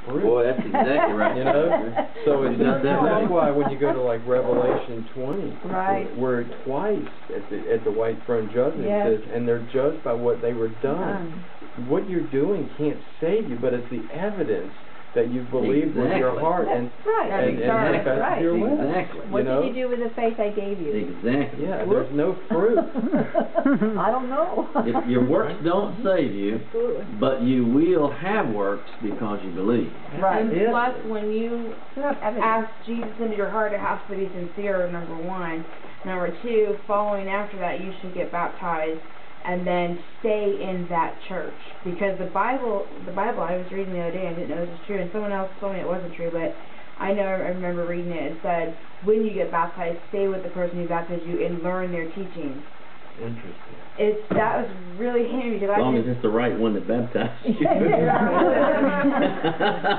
fruit. Boy, that's exactly right. You know? So it's That's that's why when you go to like Revelation 20, Right. where twice at the white throne judgment Yes. it says, and they're judged by what they were done. What you're doing can't save you, but it's the evidence that you believe with your Exactly. heart and That's right. and confess Right. with your lips. Exactly. What You know? did you do with the faith I gave you? Exactly. Yeah, there's no fruit. I don't know. If your works don't save you, Absolutely. but you will have works because you believe. Right. And Yeah. plus, when you Evidence. ask Jesus into your heart, it has to be sincere, number one. Number two, following after that, you should get baptized and then stay in that church. Because the Bible I was reading the other day, I didn't know this was true, and someone else told me it wasn't true, but I remember reading it. It said, when you get baptized, stay with the person who baptized you and learn their teachings. Interesting. That was really handy because As I long as just it's the right one that baptized you.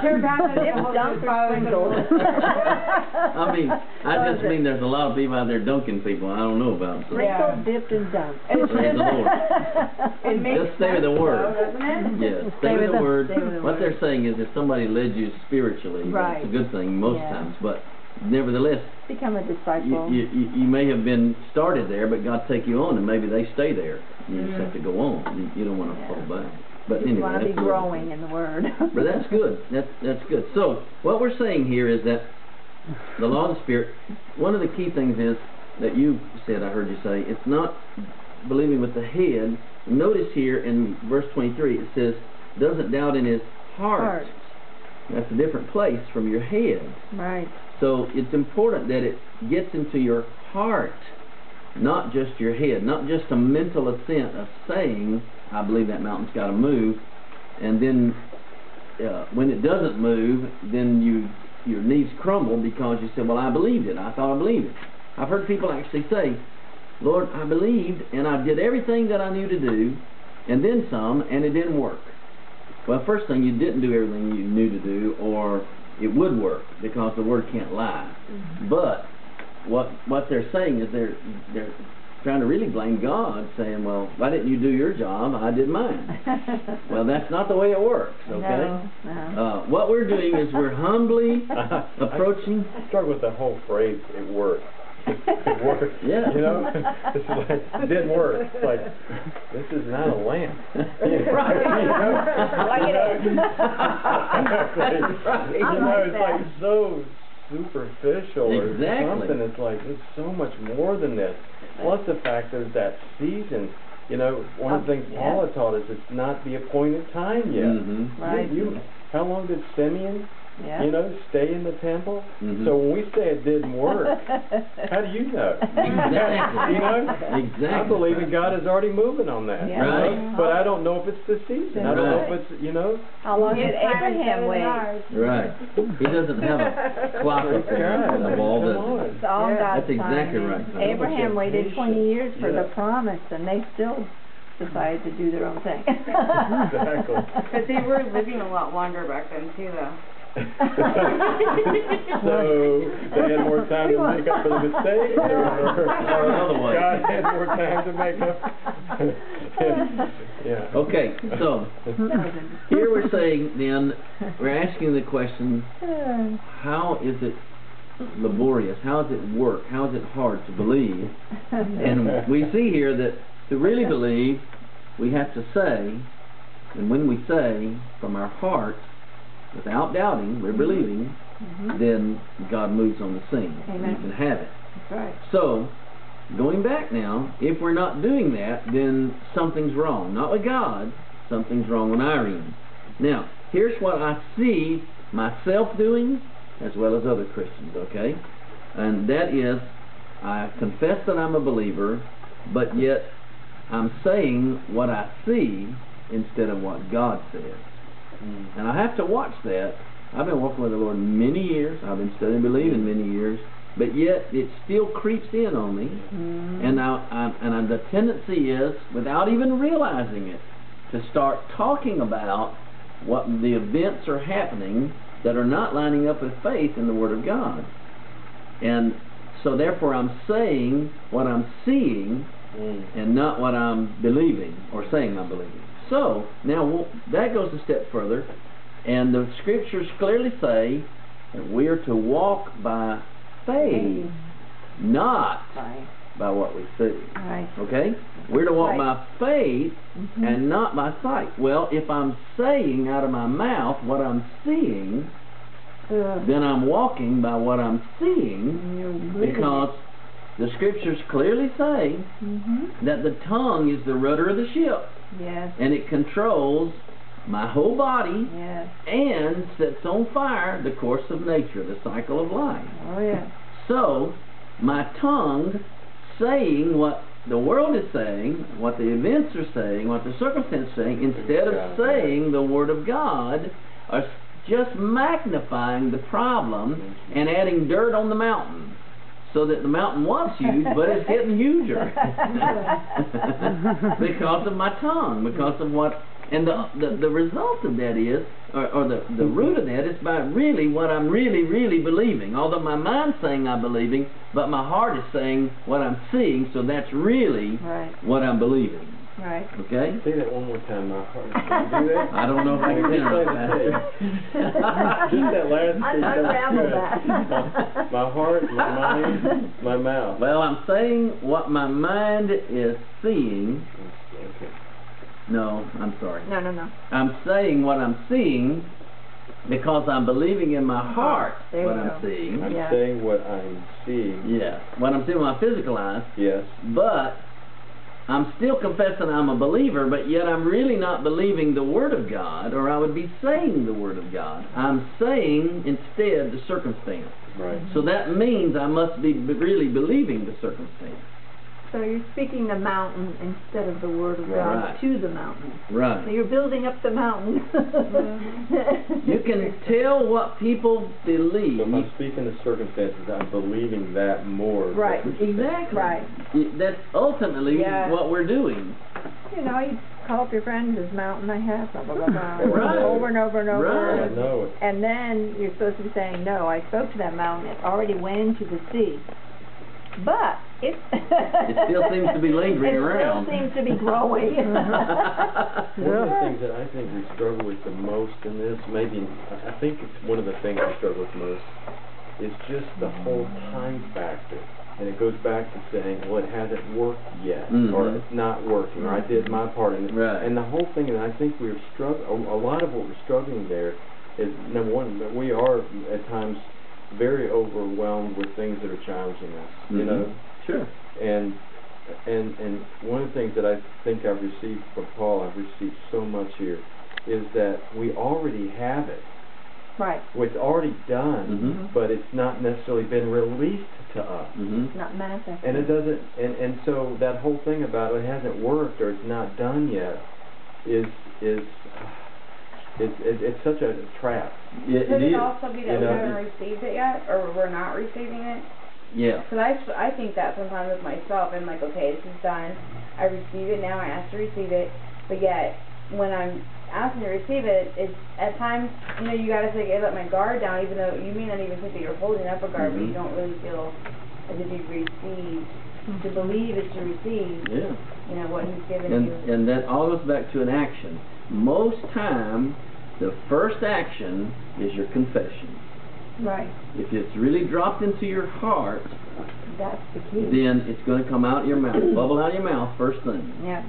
they're baptized in the Holy Father and the Holy Spirit. I mean, I just mean there's a lot of people out there dunking people I don't know about. So. Yeah. Sprinkled, dipped, and dumped. Praise the Lord. It makes Just stay with the sense, Word. though, doesn't it? Yes, stay with the Word. stay with the What Word. they're saying is if somebody led you spiritually, Right. that's a good thing most Yeah. times. But nevertheless, Become a disciple. you may have been started there, but God take you on, and maybe they stay there. You just have to go on. You don't want to fall back. But You anyway, want to be that's another growing thing. in the Word. But that's good. That's good. So what we're saying here is that the law of the Spirit. One of the key things is that you said. I heard you say it's not believing with the head. Notice here in verse 23 it says, "Doesn't doubt in his heart." That's a different place from your head. Right. So it's important that it gets into your heart, not just your head, not just a mental assent of saying, I believe that mountain's got to move, and then when it doesn't move, then your knees crumble because you said, well, I believed it. I thought I believed it. I've heard people actually say, Lord, I believed, and I did everything that I knew to do, and then some, and it didn't work. Well, first thing, you didn't do everything you knew to do, or it would work, because the Word can't lie. But what they're saying is they're trying to really blame God, saying, well, why didn't you do your job? I did mine. Well, that's not the way it works, okay? No. What we're doing is we're humbly approaching. I start with the whole phrase, it worked. It worked. Yeah. You know? It's like, it didn't work. It's like, this is not a lamp. Right. You know? Like it is. Exactly. You know, it's like so superficial Exactly. or something. It's like, it's so much more than this. Plus the fact there's that season. You know, one of the things Paul had taught us, it's not the appointed time yet. Mm-hmm. Right. How long did Simeon, Yeah. you know, stay in the temple? Mm-hmm. So when we say it didn't work, how do you know? Exactly. You know? Exactly. I believe in God is already moving on that. Yeah. You know? Right. But I don't know if it's the season. I don't know if it's, you know. How long did His time is Abraham better than wait? ours. Right. He doesn't have a clock up there of all Come the. on. It's all Yeah. God's That's exactly timing. right. Abraham waited 20 years for the Yeah. promise, and they still decided to do their own thing. Exactly. But they were living a lot longer back then, too, though. So they had more time to make up for the mistakes, or Another way. God had more time to make up. Yeah. Okay, so here we're saying then, we're asking the question, how is it laborious? How does it work? How is it hard to believe? And we see here that to really believe, we have to say, and when we say from our hearts, without doubting, we're believing, then God moves on the scene. Amen. You can have it. That's right. So, going back now, if we're not doing that, then something's wrong. Not with God, something's wrong on our end. Now, here's what I see myself doing, as well as other Christians, okay? And that is, I confess that I'm a believer, but yet I'm saying what I see instead of what God says. And I have to watch that. I've been walking with the Lord many years. I've been studying and believing many years. But yet, it still creeps in on me. And the tendency is, without even realizing it, to start talking about what the events are happening that are not lining up with faith in the Word of God. And so therefore I'm saying what I'm seeing and not what I'm believing or saying I'm believing. So, now that goes a step further. And the scriptures clearly say that we are to walk by faith, not Right. by what we see. Right. Okay? We're to walk Right. by faith and not by sight. Well, if I'm saying out of my mouth what I'm seeing, then I'm walking by what I'm seeing, because the scriptures clearly say that the tongue is the rudder of the ship, Yes. and it controls my whole body Yes. and sets on fire the course of nature, the cycle of life. Oh, yeah. So, my tongue saying what the world is saying, what the events are saying, what the circumstances are saying, instead of saying the Word of God, are just magnifying the problem and adding dirt on the mountain, so that the mountain was huge, but it's getting huger because of my tongue, because of what. And the result of that is, or the root of that is by really what I'm really believing. Although my mind's saying I'm believing, but my heart is saying what I'm seeing, so that's really what I'm believing. Right. Okay? Say that one more time, my heart. Can you do that? I don't know if I can do that. Just that last piece. Unravel that. My heart, my mind, my mouth. Well, I'm saying what my mind is seeing. Okay. No, I'm sorry. No. I'm saying what I'm seeing because I'm believing in my heart There what you I'm go. seeing. I'm saying what I'm seeing. Yeah, what I'm seeing with my physical eyes. Yes. But I'm still confessing I'm a believer, but yet I'm really not believing the Word of God, or I would be saying the Word of God. I'm saying instead the circumstance. Right. So that means I must be really believing the circumstance. So you're speaking the mountain instead of the Word of God Right. to the mountain. So Right. you're building up the mountain. You can tell what people believe. So if I'm speaking the circumstances, I'm believing that more. Right. Exactly. Right. That's ultimately what we're doing. You know, you call up your friend, this mountain I have, blah, blah, blah, blah, Right. over and over and over. Right. I know it. And then you're supposed to be saying, no, I spoke to that mountain, it already went into the sea. But it still seems to be lingering It around. still seems to be growing. One of the things that I think we struggle with the most in this, maybe, I think it's one of the things we struggle with most, is just the whole time factor. And it goes back to saying, well, it hasn't worked yet, or it's not working, or I did my part in it. Right. And the whole thing, and I think we're struggling, a lot of what we're struggling there is, number one, that we are at times very overwhelmed with things that are challenging us, you know? Sure. And one of the things that I think I've received from Paul, I've received so much here, is that we already have it. Right. It's already done, but it's not necessarily been released to us. Not manifested. And it doesn't, and so that whole thing about it hasn't worked or it's not done yet is it's such a trap. Could it also be that we haven't received it yet, or we're not receiving it? Yeah. Because I think that sometimes with myself, I'm like, okay, this is done. I receive it now. I asked to receive it, but yet when I'm asking to receive it, it's at times, you know, you got to say, I let my guard down, even though you may not even think that you're holding up a guard, but you don't really feel as if you've received. To believe is to receive. Yeah. You know what He's given you. And that all goes back to an action. Most time, the first action is your confession. Right. If it's really dropped into your heart, That's the key. then it's going to come out of your mouth, bubble out of your mouth first thing. Yeah.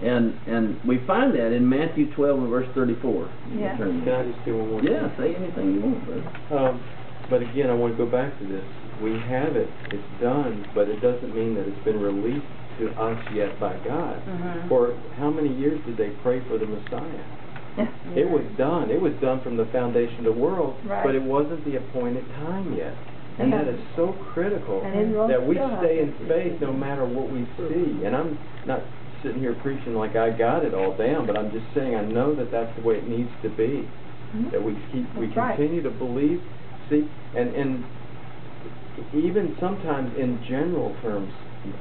And we find that in Matthew 12 and verse 34. Yeah. Can I just do one more thing? Yeah, say anything you want, brother. But again, I want to go back to this. We have it, it's done, but it doesn't mean that it's been released to us yet by God. For how many years did they pray for the Messiah? It was done. It was done from the foundation of the world, but it wasn't the appointed time yet. And that is so critical that we stay in faith no matter what we see. And I'm not sitting here preaching like I got it all down, but I'm just saying I know that that's the way it needs to be. That we continue to believe, see, and even sometimes in general terms,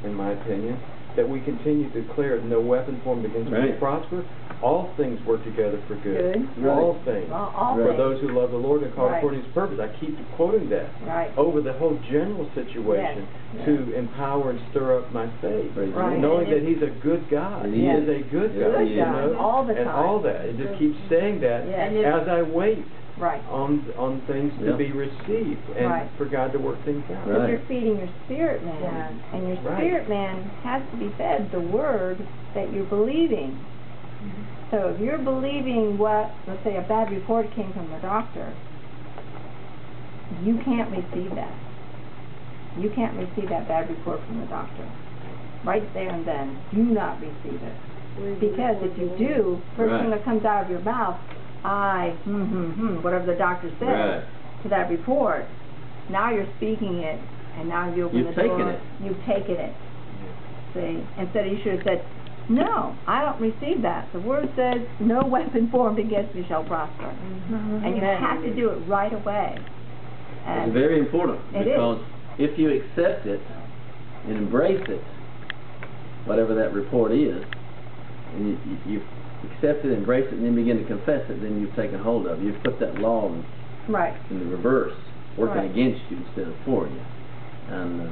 in my opinion, that we continue to declare no weapon formed against me Right. prosper, all things work together for good. Good. All things. All For things. those who love the Lord and called Right. according to His purpose. I keep quoting that Right. over the whole general situation Yes. to empower and stir up my faith. Praise the Right. Lord. Knowing And that He's a good God. And He He is is. a good Yes, God. He You is. know? All the And time. all that. It just keeps saying that Yes. as I wait Right. on things to Yep. be received and Right. for God to work things out. Because Right. you're feeding your spirit man, Yeah. and your Right. spirit man has to be fed the word that you're believing. So if you're believing what, let's say a bad report came from the doctor, you can't receive that. You can't receive that bad report from the doctor. Right there and then, do not receive it. Because if you do, first thing Right. that comes out of your mouth, whatever the doctor says Right. to that report, now you're speaking it, and now you open You've the door. taken it. You've taken it. See, instead of you should have said, no, I don't receive that. The word says, no weapon formed against me shall prosper. And you have to do it right away. It's And very important It because if you accept it and embrace it, whatever that report is, and you accept it, embrace it, and then begin to confess it, then you've taken hold of it. You've put that law right. in the reverse, working Right. against you instead of for you. And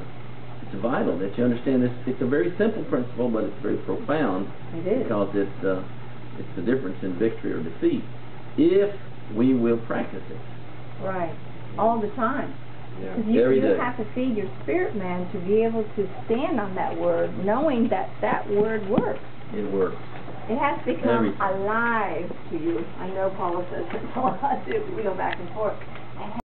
it's vital that you understand this. It's a very simple principle, but it's very profound It is. because it's the difference in victory or defeat if we will practice it. Right. All the time. Yeah. Because you Every day. have to feed your spirit man to be able to stand on that word, knowing that that word works. It works. It has to become Everything. alive to you. I know Paula says this a lot too. We go back and forth.